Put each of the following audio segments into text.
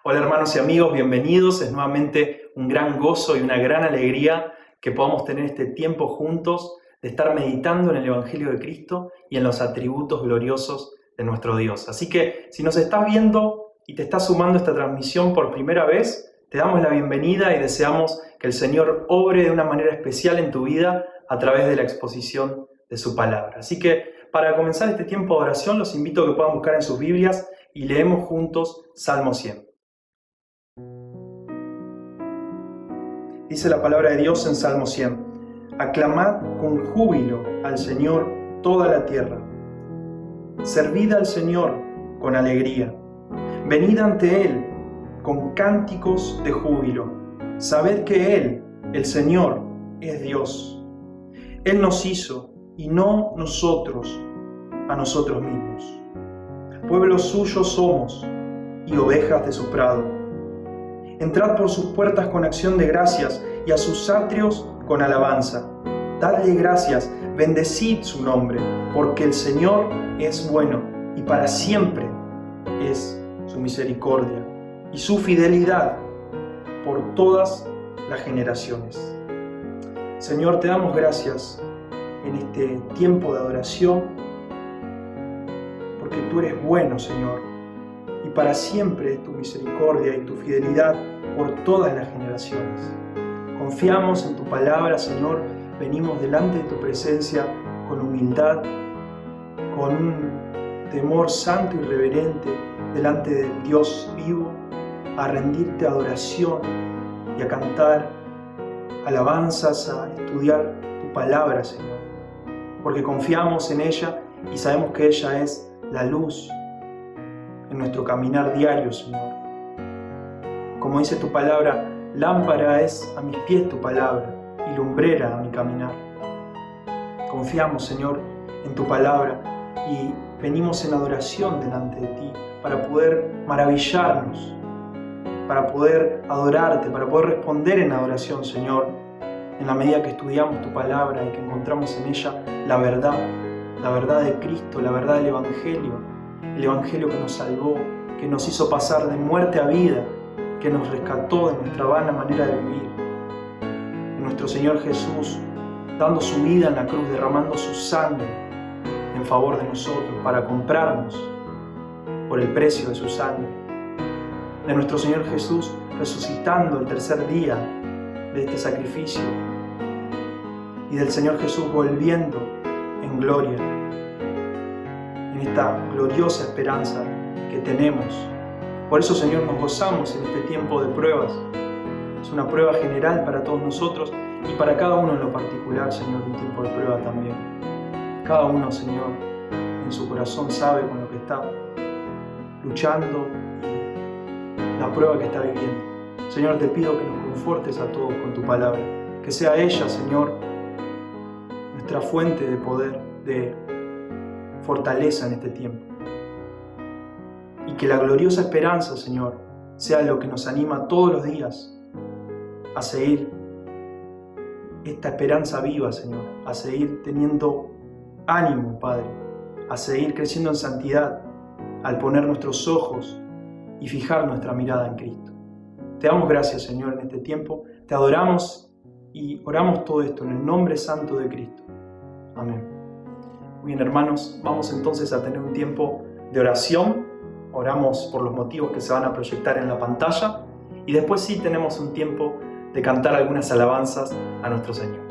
Hola hermanos y amigos, bienvenidos. Es nuevamente un gran gozo y una gran alegría que podamos tener este tiempo juntos de estar meditando en el Evangelio de Cristo y en los atributos gloriosos de nuestro Dios. Así que si nos estás viendo y te estás sumando a esta transmisión por primera vez, te damos la bienvenida y deseamos que el Señor obre de una manera especial en tu vida a través de la exposición de su palabra. Así que para comenzar este tiempo de oración los invito a que puedan buscar en sus Biblias y leemos juntos Salmo 100. Dice la palabra de Dios en Salmo 100. Aclamad con júbilo al Señor toda la tierra. Servid al Señor con alegría. Venid ante Él con cánticos de júbilo. Sabed que Él, el Señor, es Dios. Él nos hizo y no nosotros a nosotros mismos. Pueblo suyo somos y ovejas de su prado. Entrad por sus puertas con acción de gracias y a sus atrios con alabanza. Dadle gracias, bendecid su nombre, porque el Señor es bueno y para siempre es su misericordia y su fidelidad por todas las generaciones. Señor, te damos gracias en este tiempo de adoración, porque tú eres bueno, Señor, y para siempre es tu misericordia y tu fidelidad por todas las generaciones. Confiamos en tu palabra, Señor, venimos delante de tu presencia con humildad, con un temor santo y reverente delante del Dios vivo, a rendirte adoración y a cantar alabanzas, a estudiar tu palabra, Señor, porque confiamos en ella y sabemos que ella es la luz en nuestro caminar diario, Señor. Como dice tu palabra, lámpara es a mis pies tu palabra y lumbrera a mi caminar. Confiamos, Señor, en tu palabra y venimos en adoración delante de ti para poder maravillarnos, para poder adorarte, para poder responder en adoración, Señor, en la medida que estudiamos tu palabra y que encontramos en ella la verdad de Cristo, la verdad del Evangelio, el Evangelio que nos salvó, que nos hizo pasar de muerte a vida, que nos rescató de nuestra vana manera de vivir. En nuestro Señor Jesús, dando su vida en la cruz, derramando su sangre en favor de nosotros, para comprarnos por el precio de su sangre. De nuestro Señor Jesús, resucitando el tercer día de este sacrificio. Y del Señor Jesús volviendo en gloria, en esta gloriosa esperanza que tenemos. Por eso, Señor, nos gozamos en este tiempo de pruebas. Es una prueba general para todos nosotros y para cada uno en lo particular, Señor, un tiempo de prueba también. Cada uno, Señor, en su corazón sabe con lo que está luchando y la prueba que está viviendo. Señor, te pido que nos confortes a todos con tu palabra, que sea ella, Señor, nuestra fuente de poder, de fortaleza en este tiempo. Y que la gloriosa esperanza, Señor, sea lo que nos anima todos los días a seguir esta esperanza viva, Señor, a seguir teniendo ánimo, Padre, a seguir creciendo en santidad al poner nuestros ojos y fijar nuestra mirada en Cristo. Te damos gracias, Señor, en este tiempo, te adoramos y oramos todo esto en el nombre santo de Cristo. Amén. Muy bien, hermanos, vamos entonces a tener un tiempo de oración. Oramos por los motivos que se van a proyectar en la pantalla y después sí tenemos un tiempo de cantar algunas alabanzas a nuestro Señor.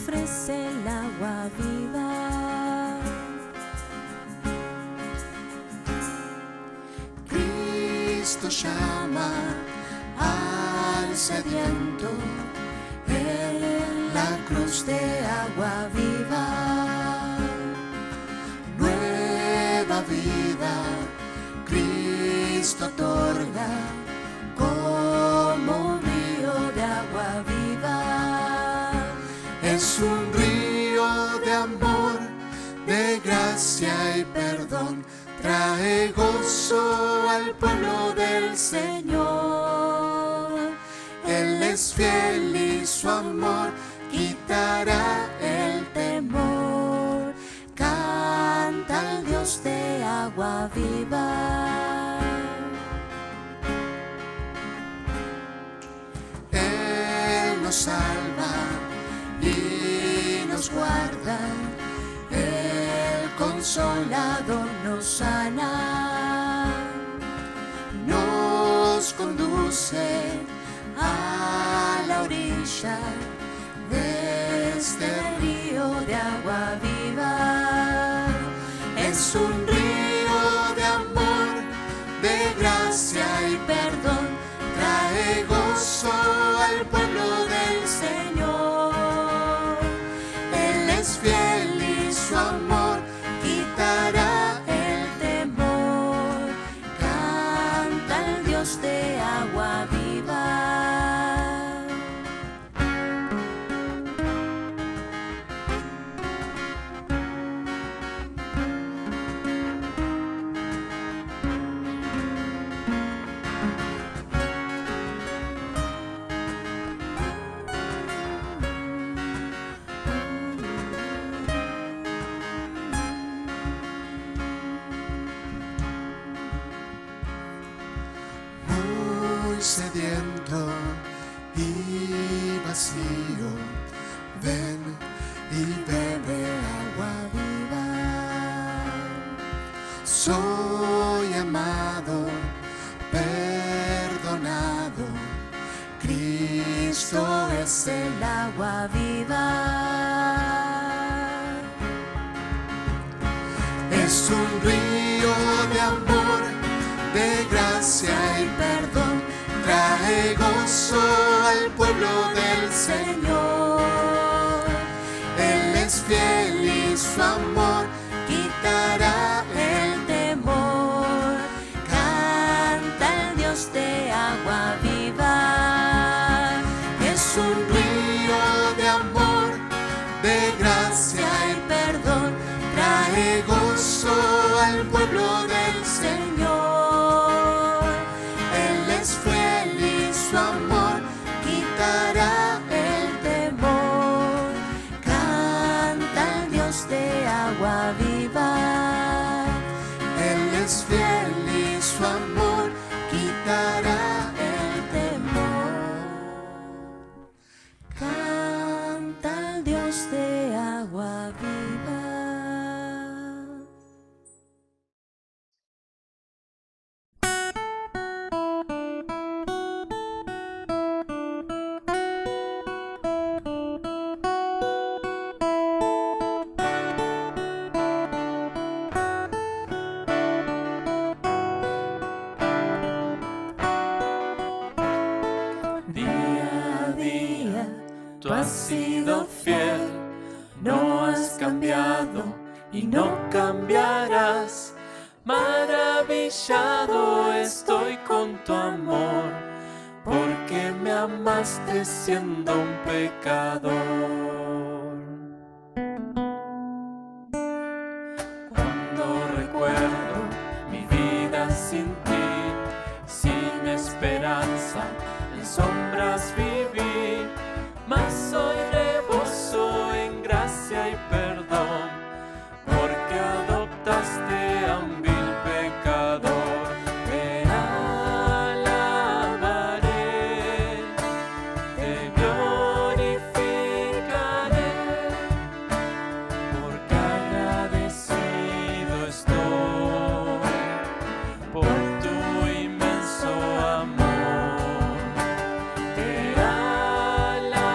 ofrece el agua viva. Cristo llama al sediento en la cruz de agua viva. Nueva vida Cristo otorga como un río de agua viva. Es un río de amor, de gracia y perdón. Trae gozo al pueblo del Señor. Él es fiel y su amor quitará el temor. Canta al Dios de agua viva. Él nos salva y nos guarda. El Consolador nos sana, nos conduce a la orilla de este río de agua viva. Es un río de amor, de gracia y perdón. Trae gozo al pueblo del Señor. Él es fiel y su amor quitará el temor. Canta al Dios de agua viva. Muy sediento y vacío, ven y bebe agua viva. Soy amado, perdonado, Cristo es el agua viva. Es un río de amor, de gracia y perdón. Trae gozo al pueblo del Señor. Él es fiel y su amor quitará el temor. Canta el Dios de agua viva. Es un río de amor, de gracia y perdón. Trae gozo al pueblo del Señor. Él es fiel y su amor quitará el temor. Canta el Dios de agua viva. Él es fiel y su amor quitará el temor. Canta el Dios de agua viva. Tú has sido fiel, no has cambiado y no cambiarás. Maravillado estoy con tu amor, porque me amaste siendo un pecador. Cuando recuerdo mi vida sin ti, sin esperanza, en sombras viví, mas hoy reboso en gracia y perdón, porque adoptaste a un vil pecador. Te alabaré, te glorificaré, porque agradecido estoy por tu inmenso amor. Te alabaré,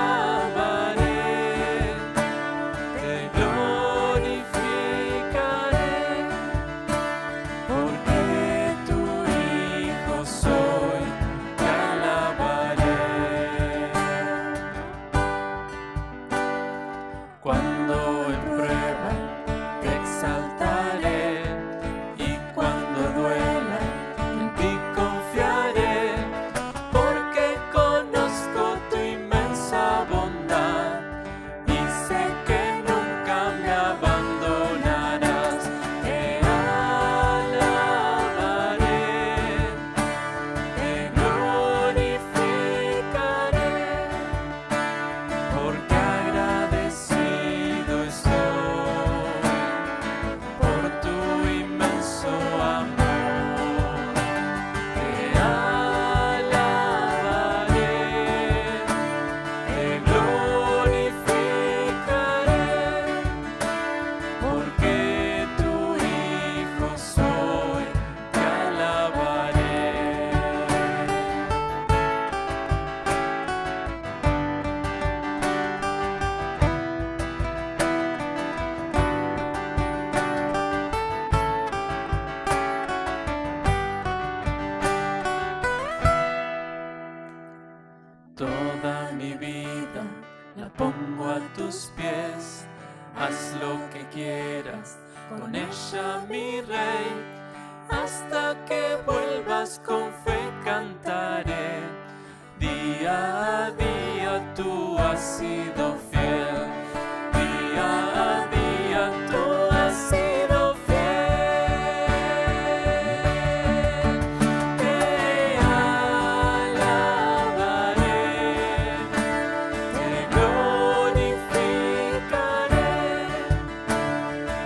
Toda mi vida la pongo a tus pies. Haz lo que quieras con ella, mi rey. Hasta que vuelvas con fe cantaré. Día a día tú has sido fiel. Día a día tú has sido fiel. Te alabaré, te glorificaré,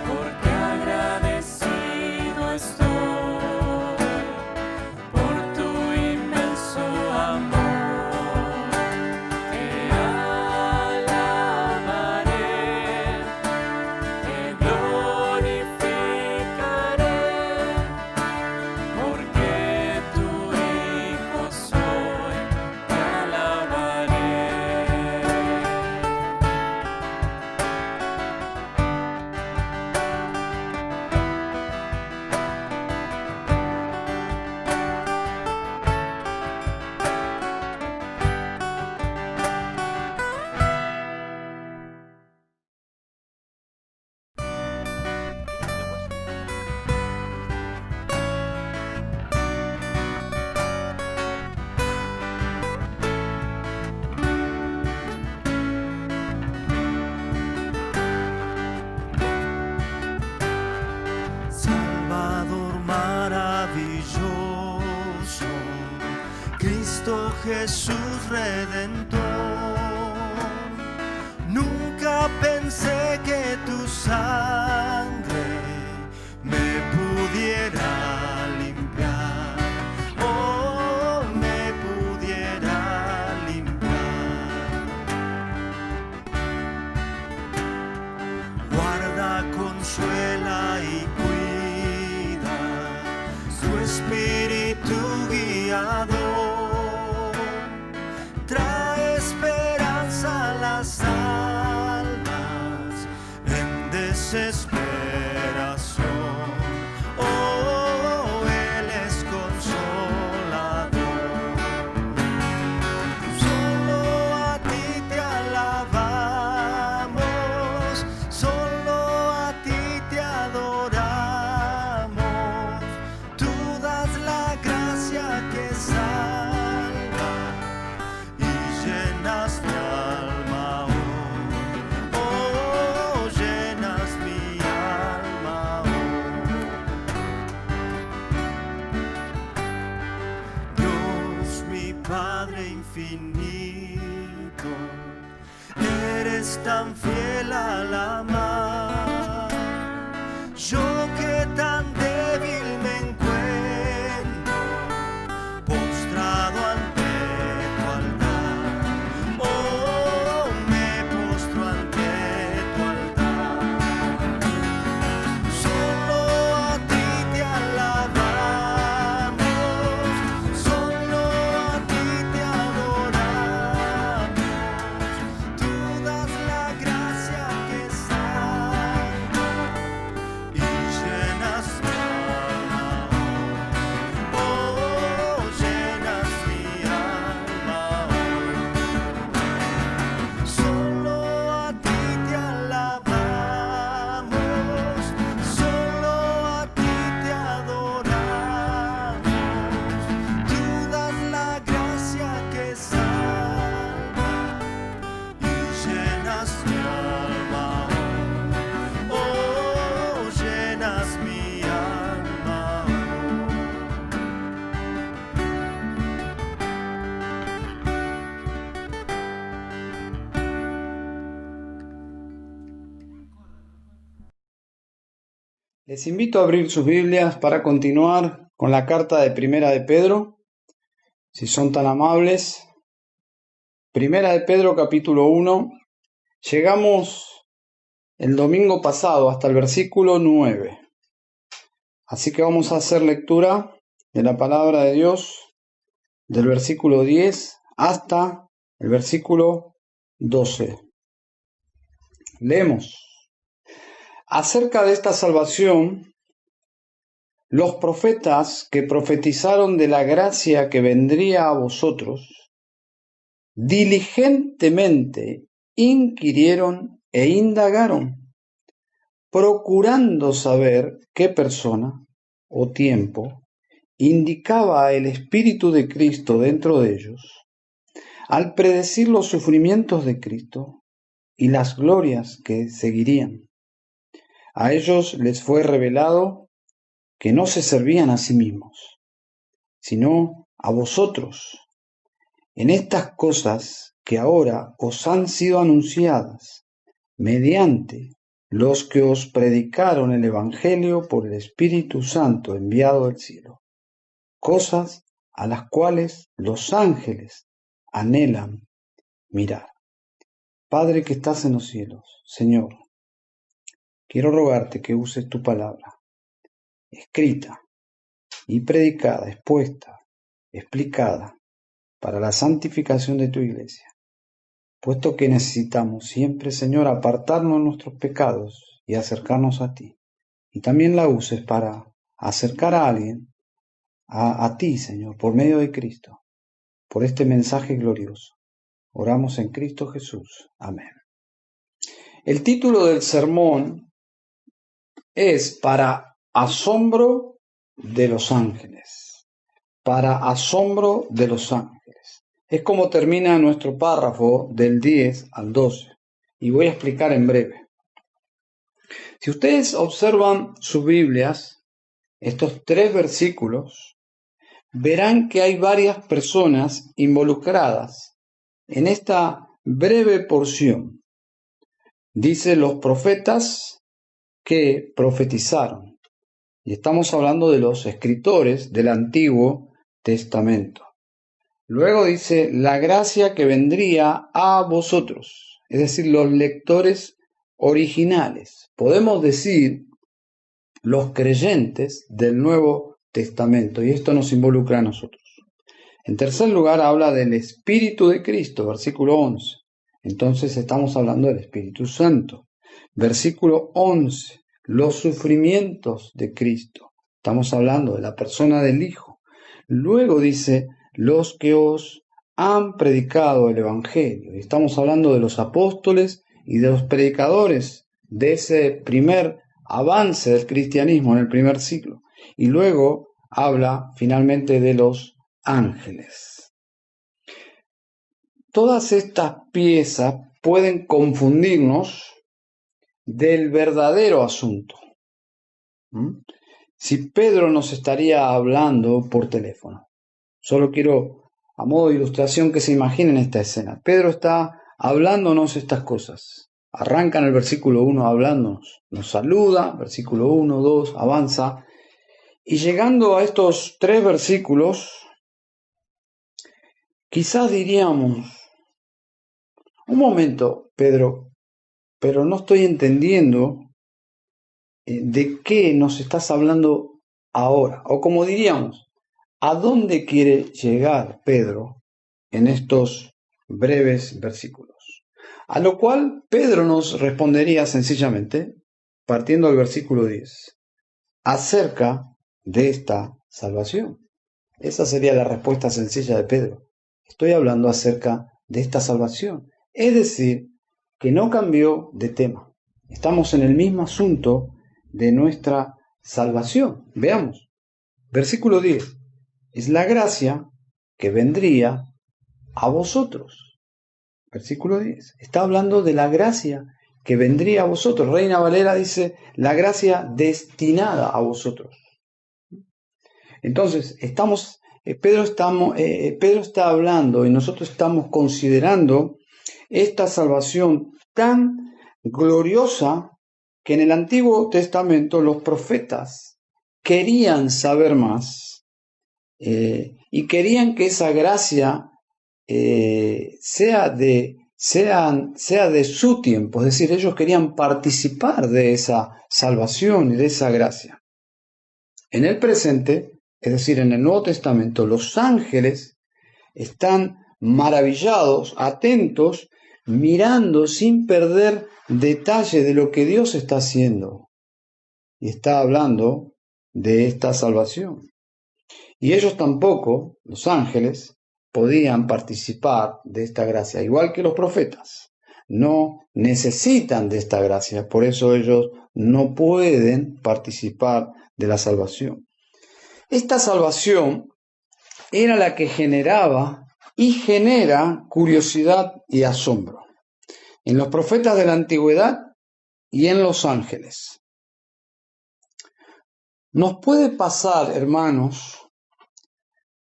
porque agradecido estoy por tu inmenso amor. Te alabaré, te glorificaré, porque tu hijo soy. Te alabaré. Salvador maravilloso, Cristo Jesús Redentor. Nunca pensé que tu sangre me pudiera limpiar, oh, me pudiera limpiar. Guarda, consuela y cuida, su espíritu guiador trae esperanza a las almas en desesperación. Oh, Él es consolador. Solo a ti te alabamos, solo a ti te adoramos. Tú das la gracia que salva y llenas mi alma hoy. Oh, llenas mi alma hoy. Dios, mi Padre infinito, eres tan fiel al amar. Yo que tan débil me encuentro, postrado ante tu altar. Oh, me postro ante tu altar. Solo a ti te alabamos, solo a ti te adoramos. Tú das la gracia que salva y llenas mi alma hoy. Oh, llenas mi alma hoy. Solo a ti te alabamos, solo a ti te adoramos. Tú das la gracia que salva y llenas mi alma hoy. Oh, llenas mi alma hoy. Les invito a abrir sus Biblias para continuar con la carta de Primera de Pedro, si son tan amables. Primera de Pedro, capítulo 1. Llegamos el domingo pasado hasta el versículo 9. Así que vamos a hacer lectura de la palabra de Dios del versículo 10 hasta el versículo 12. Leemos. Acerca de esta salvación, los profetas que profetizaron de la gracia que vendría a vosotros, diligentemente inquirieron e indagaron, procurando saber qué persona o tiempo indicaba el Espíritu de Cristo dentro de ellos, al predecir los sufrimientos de Cristo y las glorias que seguirían. A ellos les fue revelado que no se servían a sí mismos, sino a vosotros, en estas cosas que ahora os han sido anunciadas, mediante los que os predicaron el Evangelio por el Espíritu Santo enviado del cielo, cosas a las cuales los ángeles anhelan mirar. Padre que estás en los cielos, Señor, quiero rogarte que uses tu palabra, escrita y predicada, expuesta, explicada, para la santificación de tu iglesia, puesto que necesitamos siempre, Señor, apartarnos de nuestros pecados y acercarnos a ti. Y también la uses para acercar a alguien a ti, Señor, por medio de Cristo, por este mensaje glorioso. Oramos en Cristo Jesús. Amén. El título del sermón es Para asombro de los ángeles. Para asombro de los ángeles. Es como termina nuestro párrafo del 10 al 12. Y voy a explicar en breve. Si ustedes observan sus Biblias, estos 3 versículos, verán que hay varias personas involucradas en esta breve porción. Dice los profetas que profetizaron. Y estamos hablando de los escritores del Antiguo Testamento. Luego dice la gracia que vendría a vosotros, es decir, los lectores originales. Podemos decir los creyentes del Nuevo Testamento, y esto nos involucra a nosotros. En tercer lugar, habla del Espíritu de Cristo, versículo 11. Entonces estamos hablando del Espíritu Santo. Versículo 11, los sufrimientos de Cristo. Estamos hablando de la persona del Hijo. Luego dice, los que os han predicado el Evangelio. Y estamos hablando de los apóstoles y de los predicadores de ese primer avance del cristianismo en el primer siglo. Y luego habla finalmente de los ángeles. Todas estas piezas pueden confundirnos del verdadero asunto. Si Pedro nos estaría hablando por teléfono. Solo quiero, a modo de ilustración, que se imaginen esta escena. Pedro está hablándonos estas cosas. Arranca en el versículo 1 hablándonos. Nos saluda, versículo 1, 2, avanza. Y llegando a estos 3 versículos, quizás diríamos, un momento, Pedro, pero no estoy entendiendo de qué nos estás hablando ahora. O como diríamos, ¿a dónde quiere llegar Pedro en estos breves versículos? A lo cual Pedro nos respondería sencillamente, partiendo del versículo 10, acerca de esta salvación. Esa sería la respuesta sencilla de Pedro. Estoy hablando acerca de esta salvación. Es decir, que no cambió de tema. Estamos en el mismo asunto de nuestra salvación. Veamos. Versículo 10. Es la gracia que vendría a vosotros. Versículo 10. Está hablando de la gracia que vendría a vosotros. Reina Valera dice, la gracia destinada a vosotros. Entonces, Pedro está hablando y nosotros estamos considerando esta salvación tan gloriosa que en el Antiguo Testamento los profetas querían saber más y querían que esa gracia sea de su tiempo, es decir, ellos querían participar de esa salvación y de esa gracia. En el presente, es decir, en el Nuevo Testamento, los ángeles están maravillados, atentos, mirando sin perder detalle de lo que Dios está haciendo. Y está hablando de esta salvación. Y ellos tampoco, los ángeles, podían participar de esta gracia, igual que los profetas. No necesitan de esta gracia, por eso ellos no pueden participar de la salvación. Esta salvación era la que generaba y genera curiosidad y asombro en los profetas de la antigüedad y en los ángeles. Nos puede pasar, hermanos,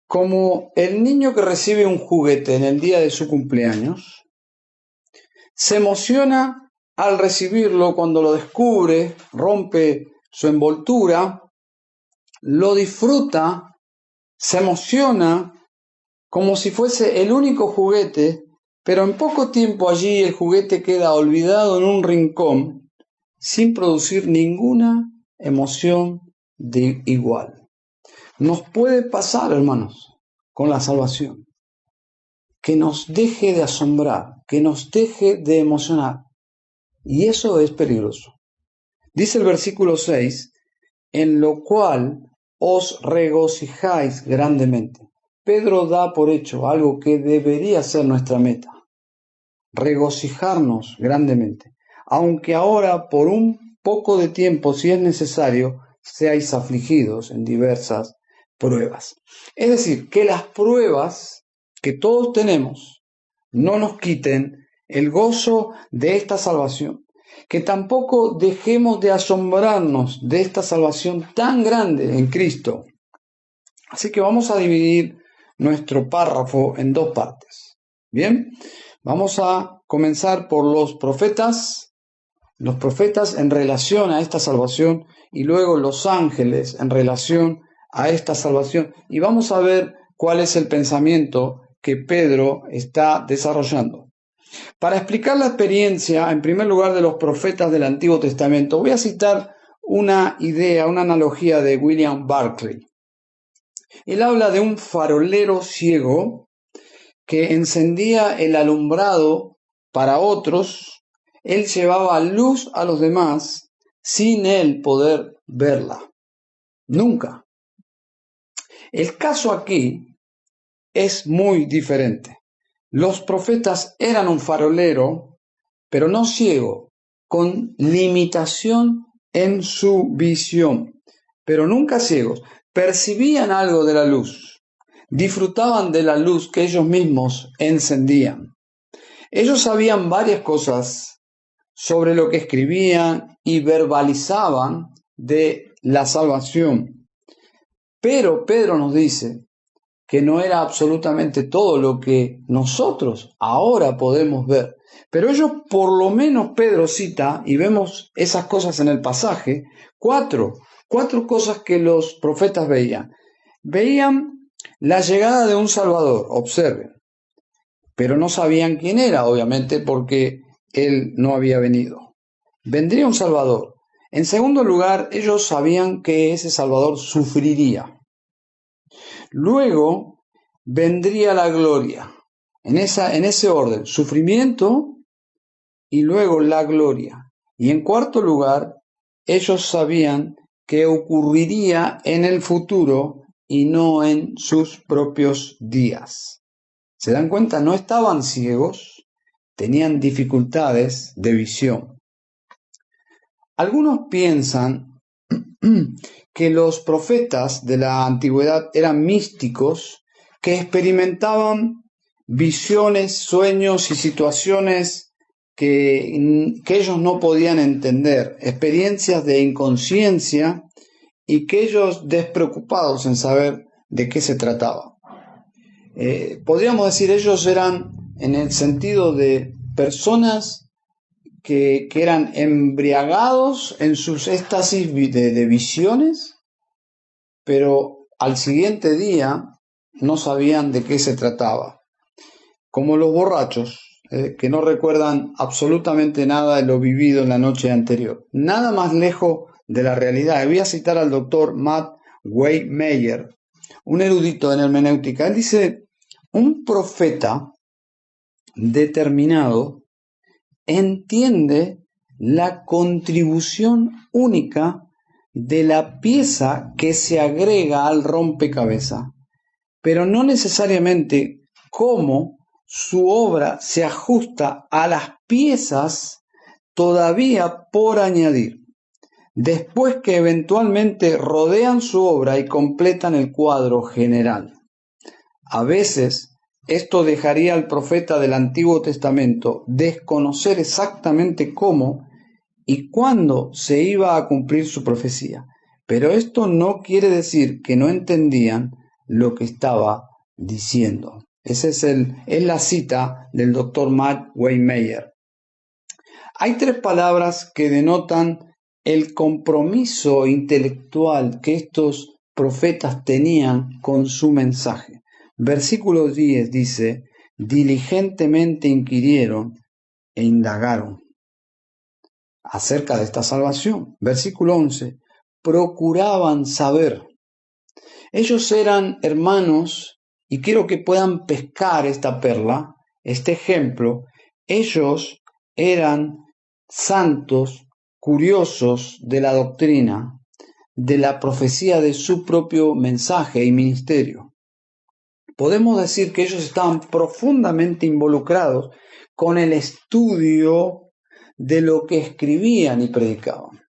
como el niño que recibe un juguete en el día de su cumpleaños, se emociona al recibirlo cuando lo descubre, rompe su envoltura, lo disfruta, se emociona como si fuese el único juguete, pero en poco tiempo allí el juguete queda olvidado en un rincón sin producir ninguna emoción de igual. Nos puede pasar, hermanos, con la salvación, que nos deje de asombrar, que nos deje de emocionar, y eso es peligroso. Dice el versículo 6, en lo cual os regocijáis grandemente. Pedro da por hecho algo que debería ser nuestra meta, regocijarnos grandemente, aunque ahora por un poco de tiempo, si es necesario, seáis afligidos en diversas pruebas. Es decir, que las pruebas que todos tenemos no nos quiten el gozo de esta salvación, que tampoco dejemos de asombrarnos de esta salvación tan grande en Cristo. Así que vamos a dividir nuestro párrafo en dos partes. Bien, vamos a comenzar por los profetas en relación a esta salvación y luego los ángeles en relación a esta salvación, y vamos a ver cuál es el pensamiento que Pedro está desarrollando. Para explicar la experiencia, en primer lugar, de los profetas del Antiguo Testamento, voy a citar una idea, una analogía de William Barclay. Él habla de un farolero ciego que encendía el alumbrado para otros. Él llevaba luz a los demás sin él poder verla. Nunca. El caso aquí es muy diferente. Los profetas eran un farolero, pero no ciego, con limitación en su visión, pero nunca ciegos. Percibían algo de la luz, disfrutaban de la luz que ellos mismos encendían. Ellos sabían varias cosas sobre lo que escribían y verbalizaban de la salvación. Pero Pedro nos dice que no era absolutamente todo lo que nosotros ahora podemos ver. Pero ellos, por lo menos Pedro cita, y vemos esas cosas en el pasaje, cuatro cosas que los profetas veían. Veían la llegada de un Salvador, observen, pero no sabían quién era, obviamente, porque él no había venido. Vendría un Salvador. En segundo lugar, ellos sabían que ese Salvador sufriría. Luego vendría la gloria. En ese orden, sufrimiento y luego la gloria. Y en cuarto lugar, ellos sabían que ocurriría en el futuro y no en sus propios días. ¿Se dan cuenta? No estaban ciegos, tenían dificultades de visión. Algunos piensan que los profetas de la antigüedad eran místicos que experimentaban visiones, sueños y situaciones que ellos no podían entender, experiencias de inconsciencia, y que ellos despreocupados en saber de qué se trataba. Podríamos decir, ellos eran en el sentido de personas que eran embriagados en sus éxtasis de visiones, pero al siguiente día no sabían de qué se trataba. Como los borrachos, que no recuerdan absolutamente nada de lo vivido en la noche anterior. Nada más lejos de la realidad. Voy a citar al doctor Matt Waymeyer, un erudito en hermenéutica. Él dice, un profeta determinado entiende la contribución única de la pieza que se agrega al rompecabezas, pero no necesariamente cómo su obra se ajusta a las piezas todavía por añadir, después que eventualmente rodean su obra y completan el cuadro general. A veces, esto dejaría al profeta del Antiguo Testamento desconocer exactamente cómo y cuándo se iba a cumplir su profecía, pero esto no quiere decir que no entendían lo que estaba diciendo. Esa es la cita del Dr. Matt Waymeyer. Hay tres palabras que denotan el compromiso intelectual que estos profetas tenían con su mensaje. Versículo 10 dice, diligentemente inquirieron e indagaron acerca de esta salvación. Versículo 11, procuraban saber. Ellos eran hermanos, y quiero que puedan pescar esta perla, este ejemplo. Ellos eran santos, curiosos de la doctrina, de la profecía de su propio mensaje y ministerio. Podemos decir que ellos estaban profundamente involucrados con el estudio de lo que escribían y predicaban.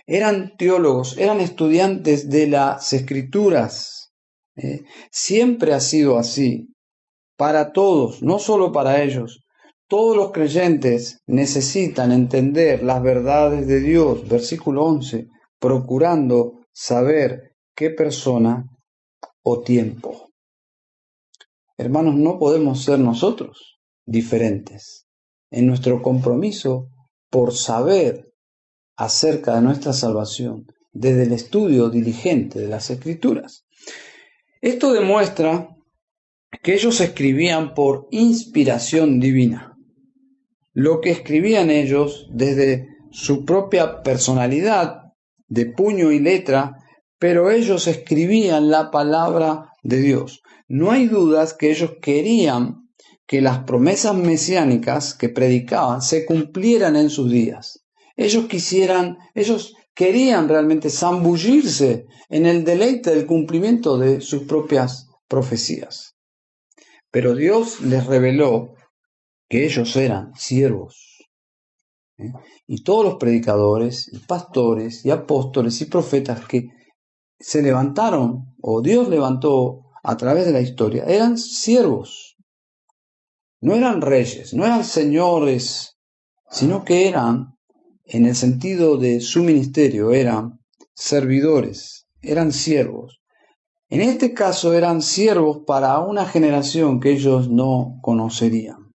Eran teólogos, eran estudiantes de las Escrituras. Siempre ha sido así, para todos, no solo para ellos. Todos los creyentes necesitan entender las verdades de Dios, versículo 11, procurando saber qué persona o tiempo. Hermanos, no podemos ser nosotros diferentes en nuestro compromiso por saber acerca de nuestra salvación desde el estudio diligente de las Escrituras. Esto demuestra que ellos escribían por inspiración divina. Lo que escribían ellos desde su propia personalidad, de puño y letra, pero ellos escribían la palabra de Dios. No hay dudas que ellos querían que las promesas mesiánicas que predicaban se cumplieran en sus días. Ellos querían realmente zambullirse en el deleite del cumplimiento de sus propias profecías. Pero Dios les reveló que ellos eran siervos. Y todos los predicadores, y pastores, y apóstoles, y profetas que se levantaron, o Dios levantó a través de la historia, eran siervos. No eran reyes, no eran señores, sino que eran, en el sentido de su ministerio, eran servidores, eran siervos. En este caso eran siervos para una generación que ellos no conocerían.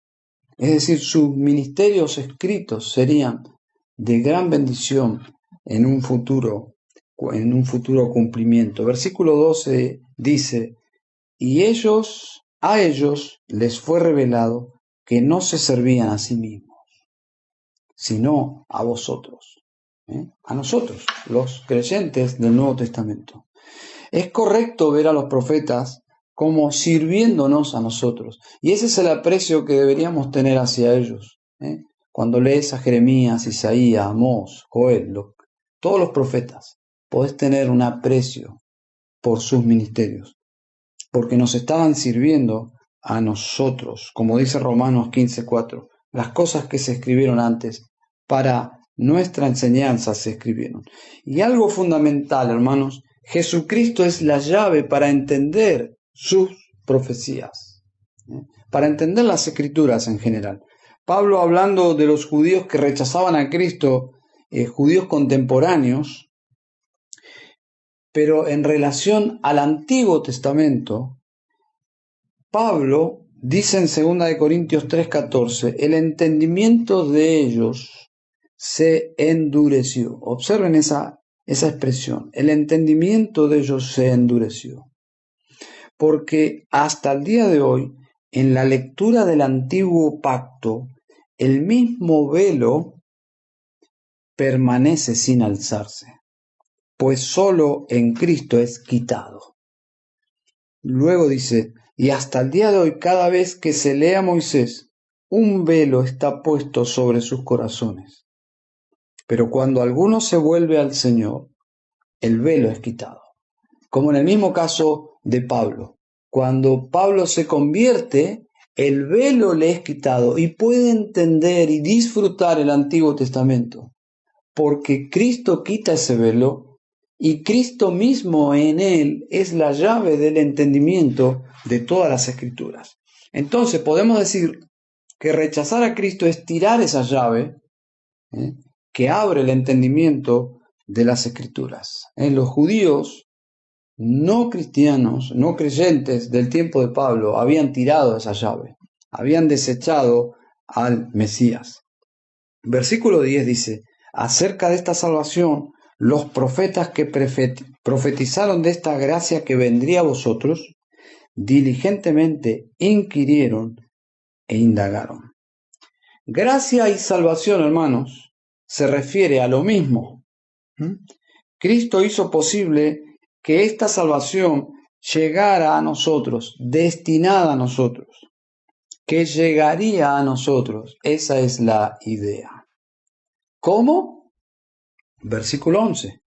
Es decir, sus ministerios escritos serían de gran bendición en un futuro cumplimiento. Versículo 12 dice, y a ellos les fue revelado que no se servían a sí mismos, sino a vosotros, a nosotros, los creyentes del Nuevo Testamento. Es correcto ver a los profetas como sirviéndonos a nosotros, y ese es el aprecio que deberíamos tener hacia ellos. Cuando lees a Jeremías, Isaías, Amós, Joel, todos los profetas, podés tener un aprecio por sus ministerios, porque nos estaban sirviendo a nosotros, como dice Romanos 15:4, las cosas que se escribieron antes, para nuestra enseñanza se escribieron. Y algo fundamental, hermanos, Jesucristo es la llave para entender sus profecías, para entender las Escrituras en general. Pablo, hablando de los judíos que rechazaban a Cristo, judíos contemporáneos, pero en relación al Antiguo Testamento, Pablo dice en 2 Corintios 3:14, el entendimiento de ellos se endureció. Observen esa expresión, el entendimiento de ellos se endureció. Porque hasta el día de hoy, en la lectura del Antiguo Pacto, el mismo velo permanece sin alzarse, pues solo en Cristo es quitado. Luego dice, y hasta el día de hoy, cada vez que se lee a Moisés, un velo está puesto sobre sus corazones. Pero cuando alguno se vuelve al Señor, el velo es quitado. Como en el mismo caso de Pablo, cuando Pablo se convierte, el velo le es quitado y puede entender y disfrutar el Antiguo Testamento, porque Cristo quita ese velo y Cristo mismo en él es la llave del entendimiento de todas las Escrituras. Entonces podemos decir que rechazar a Cristo es tirar esa llave que abre el entendimiento de las Escrituras. Los judíos no cristianos, no creyentes del tiempo de Pablo habían tirado esa llave, habían desechado al Mesías. Versículo 10 dice: acerca de esta salvación, los profetas que profetizaron de esta gracia que vendría a vosotros, diligentemente inquirieron e indagaron. Gracia y salvación, hermanos, se refiere a lo mismo. Cristo hizo posible que esta salvación llegara a nosotros, destinada a nosotros, que llegaría a nosotros. Esa es la idea. ¿Cómo? Versículo 11.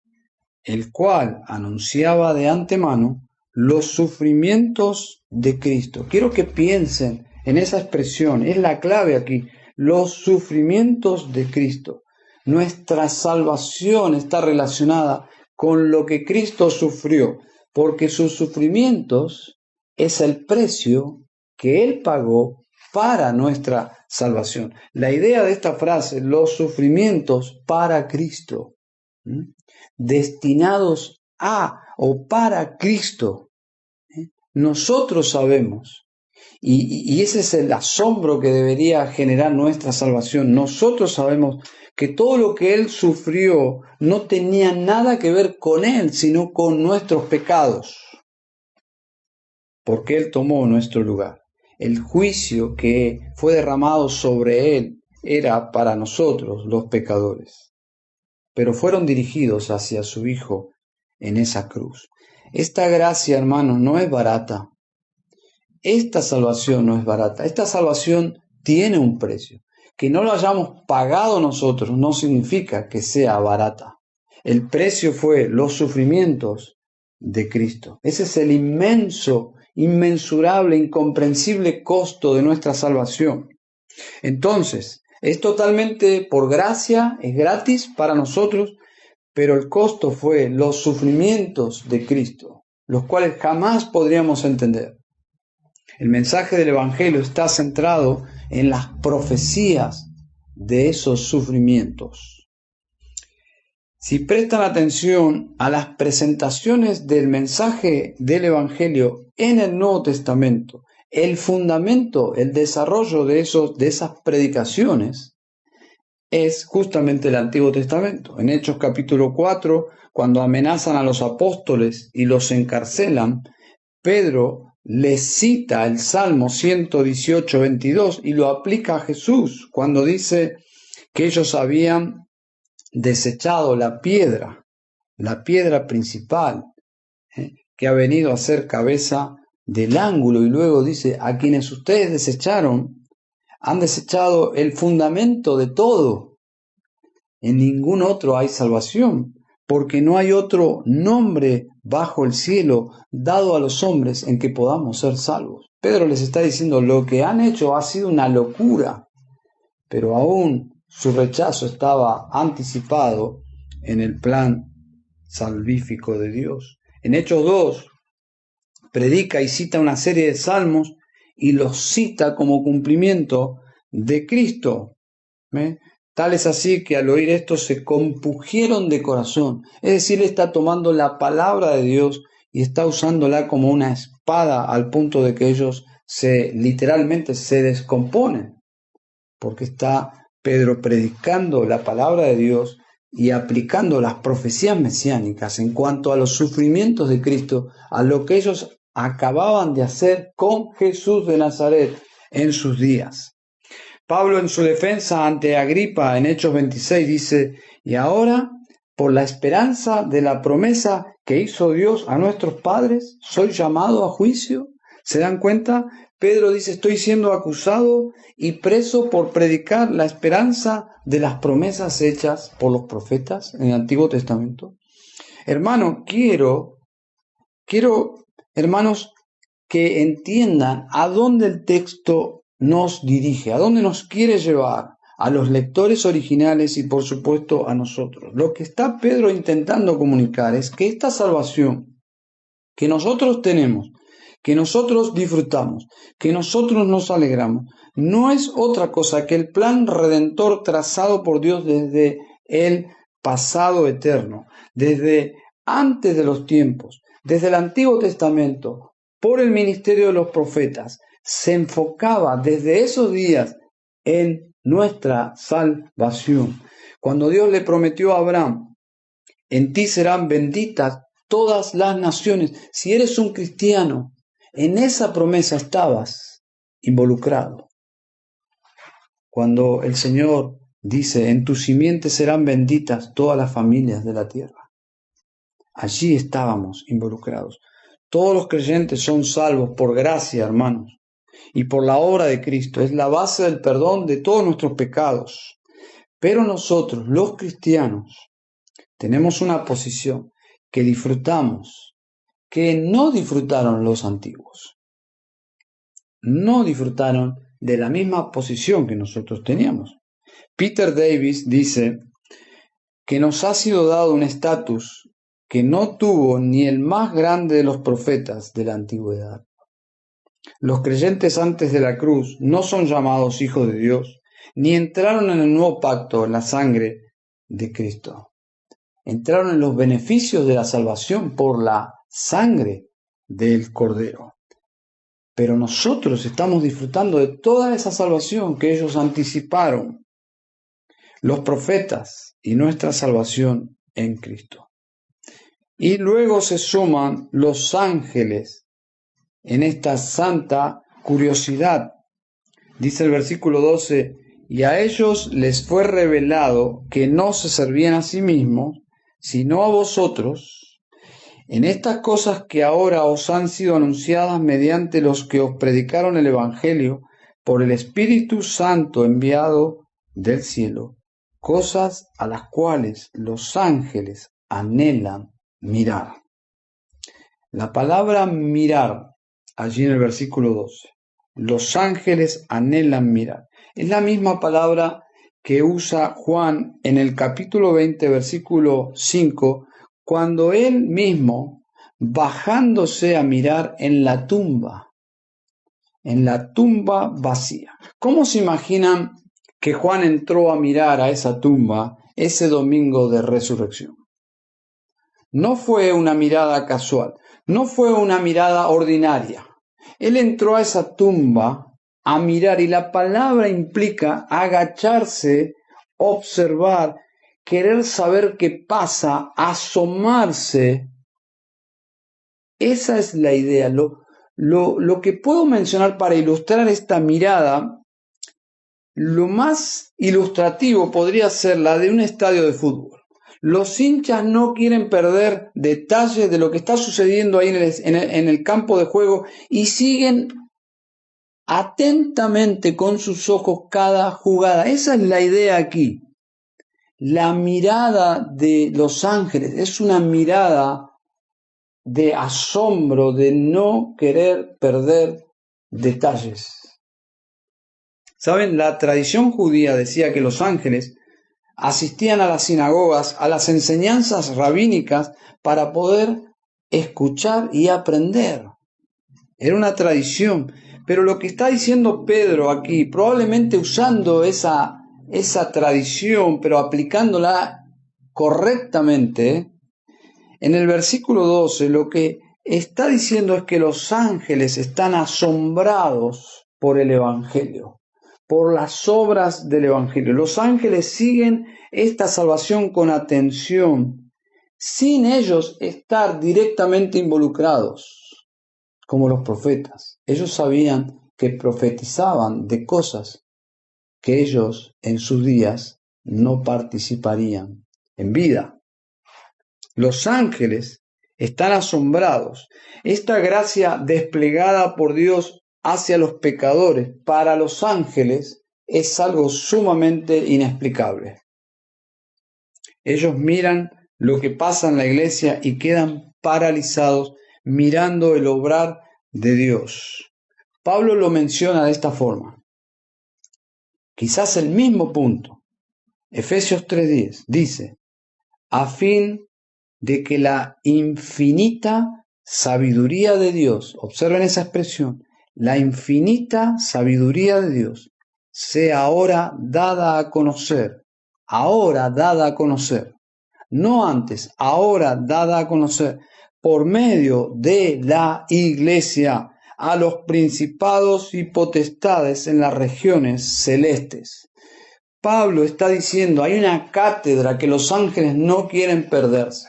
El cual anunciaba de antemano los sufrimientos de Cristo. Quiero que piensen en esa expresión, es la clave aquí, los sufrimientos de Cristo. Nuestra salvación está relacionada con lo que Cristo sufrió, porque sus sufrimientos es el precio que Él pagó para nuestra salvación. La idea de esta frase, los sufrimientos para Cristo, destinados a o para Cristo, nosotros sabemos, y ese es el asombro que debería generar nuestra salvación. Nosotros sabemos que todo lo que Él sufrió no tenía nada que ver con Él, sino con nuestros pecados, porque Él tomó nuestro lugar. El juicio que fue derramado sobre Él era para nosotros, los pecadores, pero fueron dirigidos hacia su Hijo en esa cruz. Esta gracia, hermanos, no es barata. Esta salvación no es barata. Esta salvación tiene un precio. Que no lo hayamos pagado nosotros no significa que sea barata. El precio fue los sufrimientos de Cristo. Ese es el inmenso, inmensurable, incomprensible costo de nuestra salvación. Entonces, es totalmente por gracia, es gratis para nosotros, pero el costo fue los sufrimientos de Cristo, los cuales jamás podríamos entender. El mensaje del Evangelio está centrado en las profecías de esos sufrimientos. Si prestan atención a las presentaciones del mensaje del Evangelio en el Nuevo Testamento, el fundamento, el desarrollo de esas predicaciones es justamente el Antiguo Testamento. En Hechos capítulo 4, cuando amenazan a los apóstoles y los encarcelan, Pedro les cita el Salmo 118, 22 y lo aplica a Jesús cuando dice que ellos habían desechado la piedra principal, que ha venido a ser cabeza del ángulo, y luego dice: a quienes ustedes desecharon, han desechado el fundamento de todo. En ningún otro hay salvación, porque no hay otro nombre bajo el cielo dado a los hombres en que podamos ser salvos. Pedro les está diciendo: lo que han hecho ha sido una locura, pero aún su rechazo estaba anticipado en el plan salvífico de Dios. En Hechos 2 predica y cita una serie de salmos y los cita como cumplimiento de Cristo. Tal es así que al oír esto se compungieron de corazón. Es decir, está tomando la palabra de Dios y está usándola como una espada, al punto de que ellos literalmente se descomponen, porque está Pedro predicando la palabra de Dios y aplicando las profecías mesiánicas en cuanto a los sufrimientos de Cristo, a lo que ellos acababan de hacer con Jesús de Nazaret en sus días. Pablo, en su defensa ante Agripa en Hechos 26, dice: y ahora, por la esperanza de la promesa que hizo Dios a nuestros padres, soy llamado a juicio. ¿Se dan cuenta? Pedro dice: estoy siendo acusado y preso por predicar la esperanza de las promesas hechas por los profetas en el Antiguo Testamento. Hermano, quiero, hermanos, que entiendan a dónde el texto nos dirige, a dónde nos quiere llevar, a los lectores originales y por supuesto a nosotros. Lo que está Pedro intentando comunicar es que esta salvación que nosotros tenemos, que nosotros disfrutamos, que nosotros nos alegramos, no es otra cosa que el plan redentor trazado por Dios desde el pasado eterno, desde antes de los tiempos, desde el Antiguo Testamento, por el ministerio de los profetas. Se enfocaba desde esos días en nuestra salvación. Cuando Dios le prometió a Abraham, en ti serán benditas todas las naciones. Si eres un cristiano, en esa promesa estabas involucrado. Cuando el Señor dice, en tu simiente serán benditas todas las familias de la tierra, allí estábamos involucrados. Todos los creyentes son salvos por gracia, hermanos, y por la obra de Cristo. Es la base del perdón de todos nuestros pecados. Pero nosotros, los cristianos, tenemos una posición que disfrutamos, que no disfrutaron los antiguos. No disfrutaron de la misma posición que nosotros teníamos. Peter Davis dice que nos ha sido dado un estatus que no tuvo ni el más grande de los profetas de la antigüedad. Los creyentes antes de la cruz no son llamados hijos de Dios, ni entraron en el nuevo pacto en la sangre de Cristo. Entraron en los beneficios de la salvación por la sangre del Cordero. Pero nosotros estamos disfrutando de toda esa salvación que ellos anticiparon, los profetas, y nuestra salvación en Cristo. Y luego se suman los ángeles en esta santa curiosidad. Dice el versículo 12, y a ellos les fue revelado que no se servían a sí mismos, sino a vosotros, en estas cosas que ahora os han sido anunciadas mediante los que os predicaron el Evangelio por el Espíritu Santo enviado del cielo, cosas a las cuales los ángeles anhelan mirar. La palabra mirar, allí en el versículo 12, los ángeles anhelan mirar, es la misma palabra que usa Juan en el capítulo 20, versículo 5, cuando él mismo, bajándose a mirar en la tumba vacía. ¿Cómo se imaginan que Juan entró a mirar a esa tumba ese domingo de resurrección? No fue una mirada casual, no fue una mirada ordinaria. Él entró a esa tumba a mirar, y la palabra implica agacharse, observar, querer saber qué pasa, asomarse. Esa es la idea. Lo que puedo mencionar para ilustrar esta mirada, lo más ilustrativo podría ser la de un estadio de fútbol. Los hinchas no quieren perder detalles de lo que está sucediendo ahí en el campo de juego y siguen atentamente con sus ojos cada jugada. Esa es la idea aquí. La mirada de los ángeles es una mirada de asombro, de no querer perder detalles. ¿Saben? La tradición judía decía que los ángeles asistían a las sinagogas, a las enseñanzas rabínicas para poder escuchar y aprender. Era una tradición. Pero lo que está diciendo Pedro aquí, probablemente usando esa tradición, pero aplicándola correctamente, en el versículo 12 lo que está diciendo es que los ángeles están asombrados por el Evangelio, por las obras del Evangelio. Los ángeles siguen esta salvación con atención, sin ellos estar directamente involucrados, como los profetas. Ellos sabían que profetizaban de cosas que ellos en sus días no participarían en vida. Los ángeles están asombrados. Esta gracia desplegada por Dios hacia los pecadores, para los ángeles, es algo sumamente inexplicable. Ellos miran lo que pasa en la iglesia y quedan paralizados mirando el obrar de Dios. Pablo lo menciona de esta forma. Quizás el mismo punto. Efesios 3:10 dice, a fin de que la infinita sabiduría de Dios, observen esa expresión, la infinita sabiduría de Dios sea ahora dada a conocer, no antes, ahora dada a conocer, por medio de la Iglesia, a los principados y potestades en las regiones celestes. Pablo está diciendo, hay una cátedra que los ángeles no quieren perderse.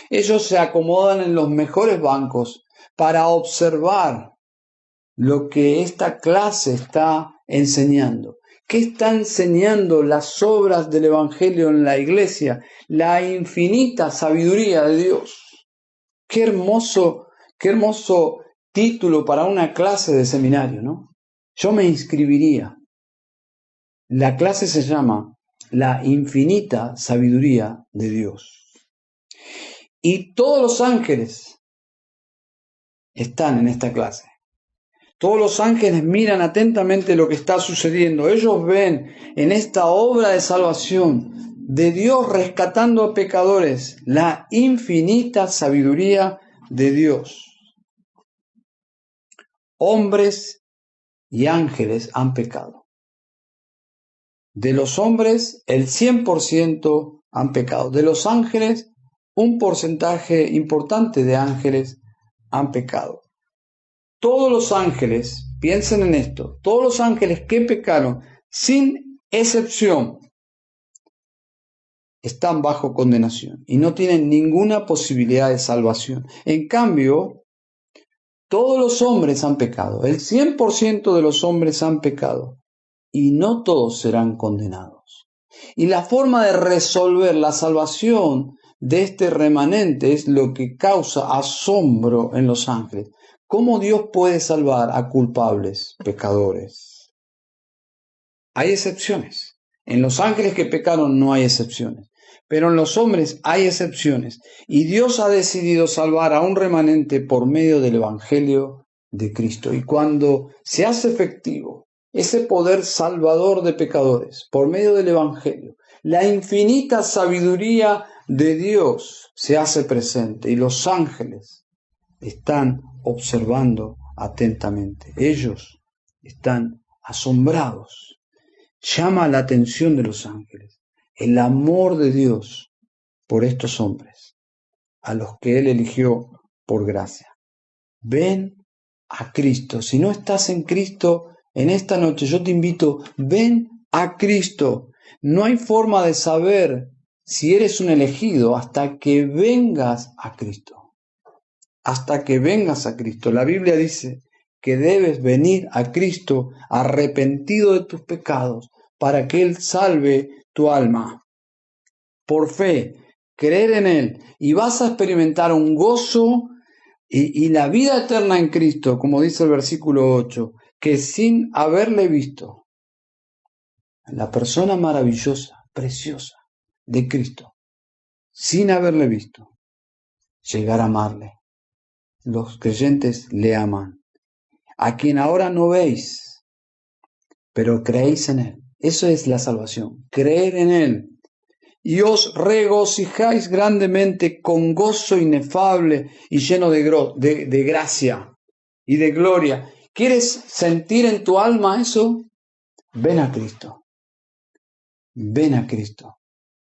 Ellos se acomodan en los mejores bancos para observar lo que esta clase está enseñando. ¿Qué está enseñando las obras del Evangelio en la iglesia? La infinita sabiduría de Dios. Qué hermoso título para una clase de seminario, ¿no? Yo me inscribiría. La clase se llama La infinita sabiduría de Dios. Y todos los ángeles están en esta clase. Todos los ángeles miran atentamente lo que está sucediendo. Ellos ven en esta obra de salvación de Dios rescatando a pecadores la infinita sabiduría de Dios. Hombres y ángeles han pecado. De los hombres, el 100% han pecado. De los ángeles, un porcentaje importante de ángeles han pecado. Todos los ángeles, piensen en esto, todos los ángeles que pecaron, sin excepción, están bajo condenación y no tienen ninguna posibilidad de salvación. En cambio, todos los hombres han pecado, el 100% de los hombres han pecado y no todos serán condenados. Y la forma de resolver la salvación de este remanente es lo que causa asombro en los ángeles. ¿Cómo Dios puede salvar a culpables, pecadores? Hay excepciones. En los ángeles que pecaron no hay excepciones, pero en los hombres hay excepciones. Y Dios ha decidido salvar a un remanente por medio del Evangelio de Cristo. Y cuando se hace efectivo ese poder salvador de pecadores por medio del Evangelio, la infinita sabiduría de Dios se hace presente y los ángeles están observando atentamente. Ellos están asombrados. Llama la atención de los ángeles el amor de Dios por estos hombres, a los que Él eligió por gracia. Ven a Cristo. Si no estás en Cristo, en esta noche yo te invito, ven a Cristo. No hay forma de saber si eres un elegido hasta que vengas a Cristo. Hasta que vengas a Cristo. La Biblia dice que debes venir a Cristo arrepentido de tus pecados para que Él salve tu alma. Por fe, creer en Él y vas a experimentar un gozo y la vida eterna en Cristo, como dice el versículo 8, que sin haberle visto, la persona maravillosa, preciosa de Cristo, sin haberle visto, llegar a amarle. Los creyentes le aman, a quien ahora no veis, pero creéis en Él. Eso es la salvación, creer en Él. Y os regocijáis grandemente con gozo inefable y lleno de gracia y de gloria. ¿Quieres sentir en tu alma eso? Ven a Cristo. Ven a Cristo.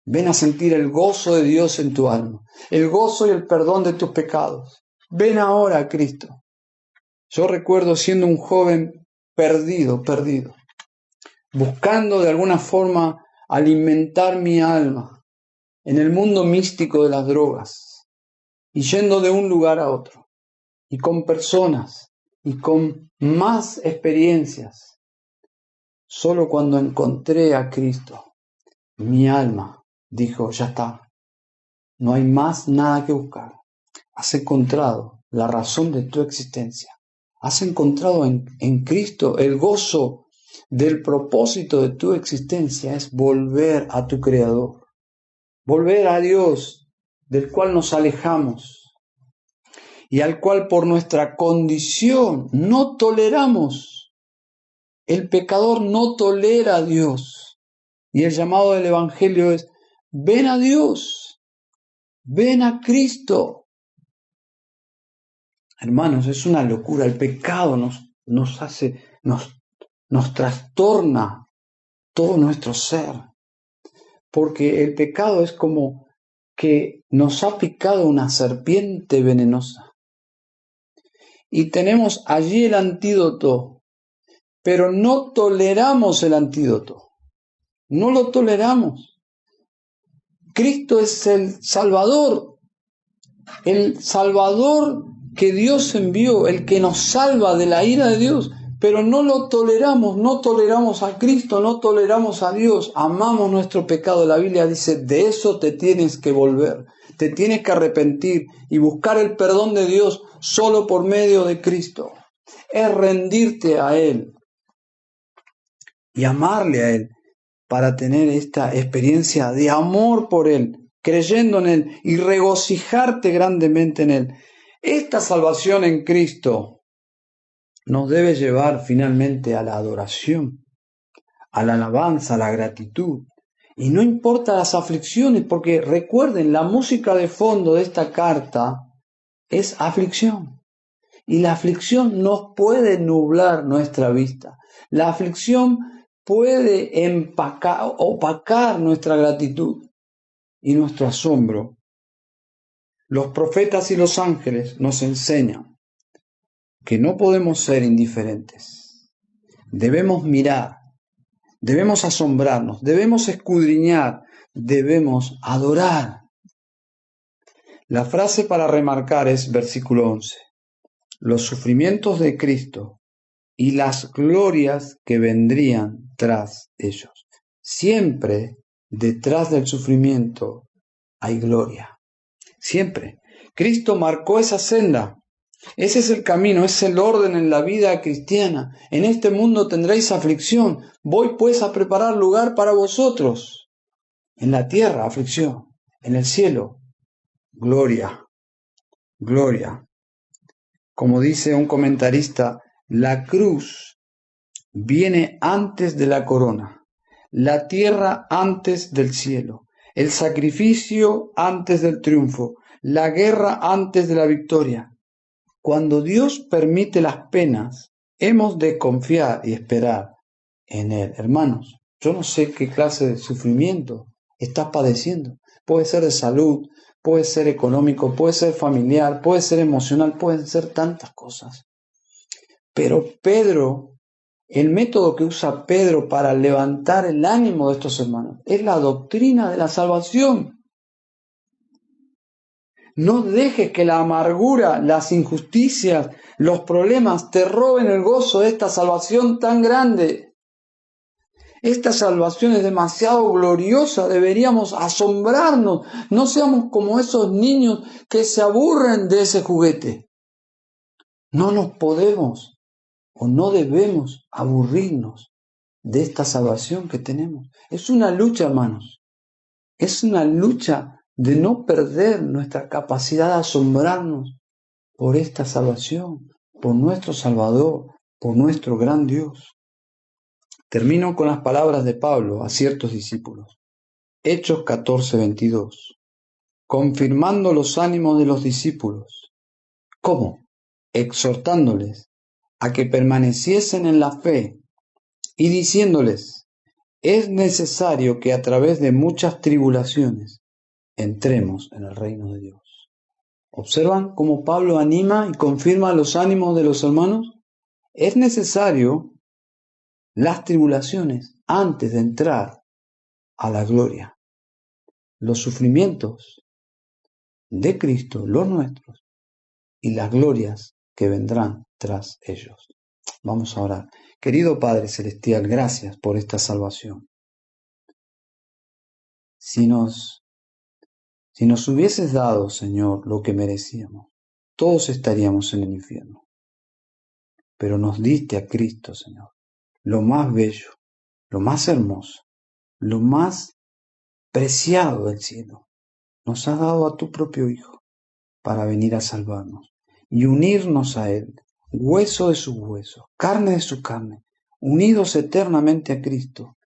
Ven a sentir el gozo de Dios en tu alma, el gozo y el perdón de tus pecados. Ven ahora a Cristo. Yo recuerdo siendo un joven perdido, buscando de alguna forma alimentar mi alma en el mundo místico de las drogas y yendo de un lugar a otro y con personas y con más experiencias. Solo cuando encontré a Cristo, mi alma dijo, ya está, no hay más nada que buscar. Has encontrado la razón de tu existencia. Has encontrado en Cristo el gozo del propósito de tu existencia. Es volver a tu Creador. Volver a Dios, del cual nos alejamos. y al cual por nuestra condición no toleramos. El pecador no tolera a Dios. Y el llamado del Evangelio es: ven a Dios, ven a Cristo. Hermanos, es una locura. El pecado nos trastorna todo nuestro ser. Porque el pecado es como que nos ha picado una serpiente venenosa. Y tenemos allí el antídoto, pero no toleramos el antídoto. No lo toleramos. Cristo es el Salvador que Dios envió, el que nos salva de la ira de Dios, pero no lo toleramos, no toleramos a Cristo, no toleramos a Dios, amamos nuestro pecado. La Biblia dice: de eso te tienes que volver, te tienes que arrepentir y buscar el perdón de Dios solo por medio de Cristo. Es rendirte a Él y amarle a Él para tener esta experiencia de amor por Él, creyendo en Él y regocijarte grandemente en Él. Esta salvación en Cristo nos debe llevar finalmente a la adoración, a la alabanza, a la gratitud. Y no importa las aflicciones, porque recuerden, la música de fondo de esta carta es aflicción. Y la aflicción nos puede nublar nuestra vista. La aflicción puede opacar nuestra gratitud y nuestro asombro. Los profetas y los ángeles nos enseñan que no podemos ser indiferentes. Debemos mirar, debemos asombrarnos, debemos escudriñar, debemos adorar. La frase para remarcar es versículo 11. Los sufrimientos de Cristo y las glorias que vendrían tras ellos. Siempre detrás del sufrimiento hay gloria. Siempre. Cristo marcó esa senda. Ese es el camino, es el orden en la vida cristiana. En este mundo tendréis aflicción. Voy pues a preparar lugar para vosotros. En la tierra, aflicción. En el cielo, gloria. Gloria. Como dice un comentarista, la cruz viene antes de la corona, la tierra antes del cielo, el sacrificio antes del triunfo, la guerra antes de la victoria. Cuando Dios permite las penas, hemos de confiar y esperar en Él. Hermanos, yo no sé qué clase de sufrimiento estás padeciendo. Puede ser de salud, puede ser económico, puede ser familiar, puede ser emocional, pueden ser tantas cosas. Pero Pedro, el método que usa Pedro para levantar el ánimo de estos hermanos es la doctrina de la salvación. No dejes que la amargura, las injusticias, los problemas te roben el gozo de esta salvación tan grande. Esta salvación es demasiado gloriosa, deberíamos asombrarnos. No seamos como esos niños que se aburren de ese juguete. No nos podemos o no debemos aburrirnos de esta salvación que tenemos. Es una lucha, hermanos. Es una lucha de no perder nuestra capacidad de asombrarnos por esta salvación, por nuestro Salvador, por nuestro gran Dios. Termino con las palabras de Pablo a ciertos discípulos. Hechos 14:22. Confirmando los ánimos de los discípulos. ¿Cómo? Exhortándoles a que permaneciesen en la fe y diciéndoles: es necesario que a través de muchas tribulaciones entremos en el reino de Dios. ¿Observan cómo Pablo anima y confirma los ánimos de los hermanos? Es necesario las tribulaciones antes de entrar a la gloria. Los sufrimientos de Cristo, los nuestros, y las glorias que vendrán tras ellos. Vamos a orar. Querido Padre Celestial, gracias por esta salvación. Si nos hubieses dado, Señor, lo que merecíamos, todos estaríamos en el infierno. Pero nos diste a Cristo, Señor, lo más bello, lo más hermoso, lo más preciado del cielo. Nos has dado a tu propio Hijo para venir a salvarnos. y unirnos a Él, hueso de sus huesos, carne de su carne, unidos eternamente a Cristo.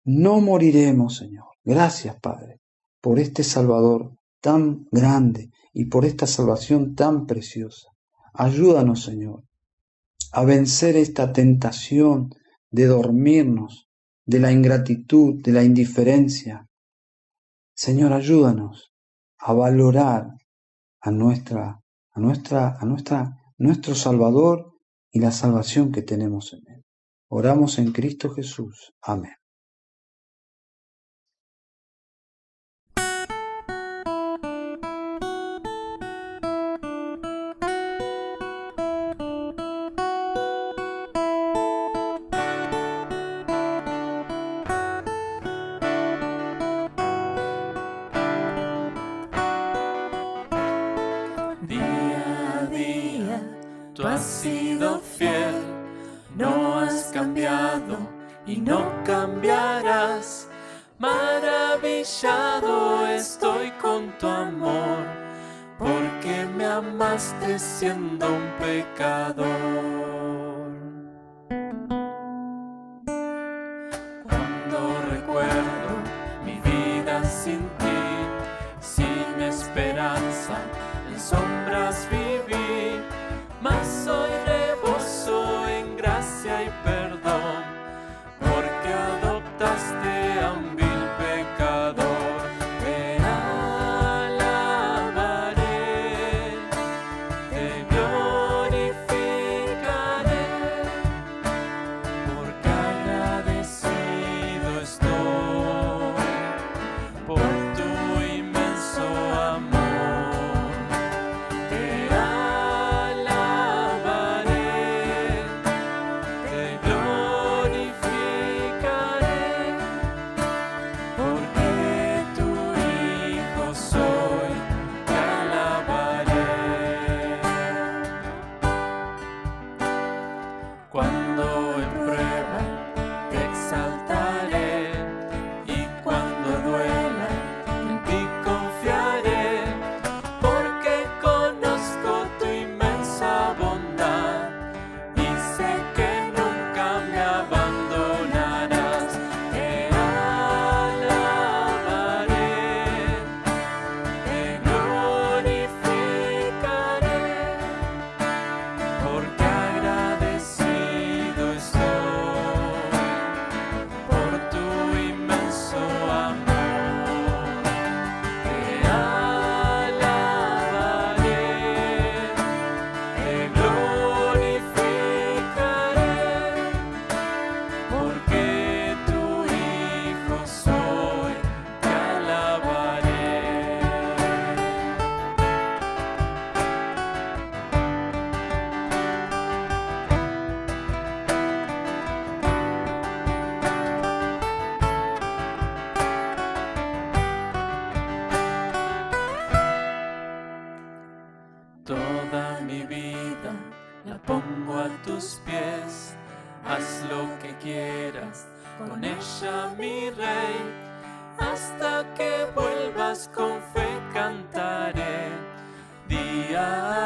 No moriremos, Señor. Gracias, Padre, por este Salvador tan grande y por esta salvación tan preciosa. Ayúdanos, Señor, a vencer esta tentación de dormirnos, de la ingratitud, de la indiferencia. Señor, ayúdanos a valorar a nuestro Salvador y la salvación que tenemos en Él. Oramos en Cristo Jesús. Amén. Día a día tú has sido fiel, no has cambiado y no cambiarás. Maravillado estoy con tu amor, porque me amaste siendo un pecador. Cuando recuerdo mi vida sin ti, sin esperanza, en sombras viví, mas hoy reboso en gracia y perdón, porque adoptaste a un vil pecador. Te alabaré, te glorificaré, porque agradecido estoy por tu inmenso amor. Te alabaré, te glorificaré, porque tu hijo soy. Te alabaré. Cuando en prueba te exaltaré, y cuando duela en ti confiaré, porque conozco tu inmensa bondad y sé que nunca me abandonarás. Te alabaré, te glorificaré, porque agradecido estoy por tu inmenso amor. Te alabaré, te glorificaré, porque tu hijo soy. Te alabaré. Toda mi vida la pongo a tus pies, haz lo que quieras con ella, mi rey. Hasta que vuelvas con fe cantaré día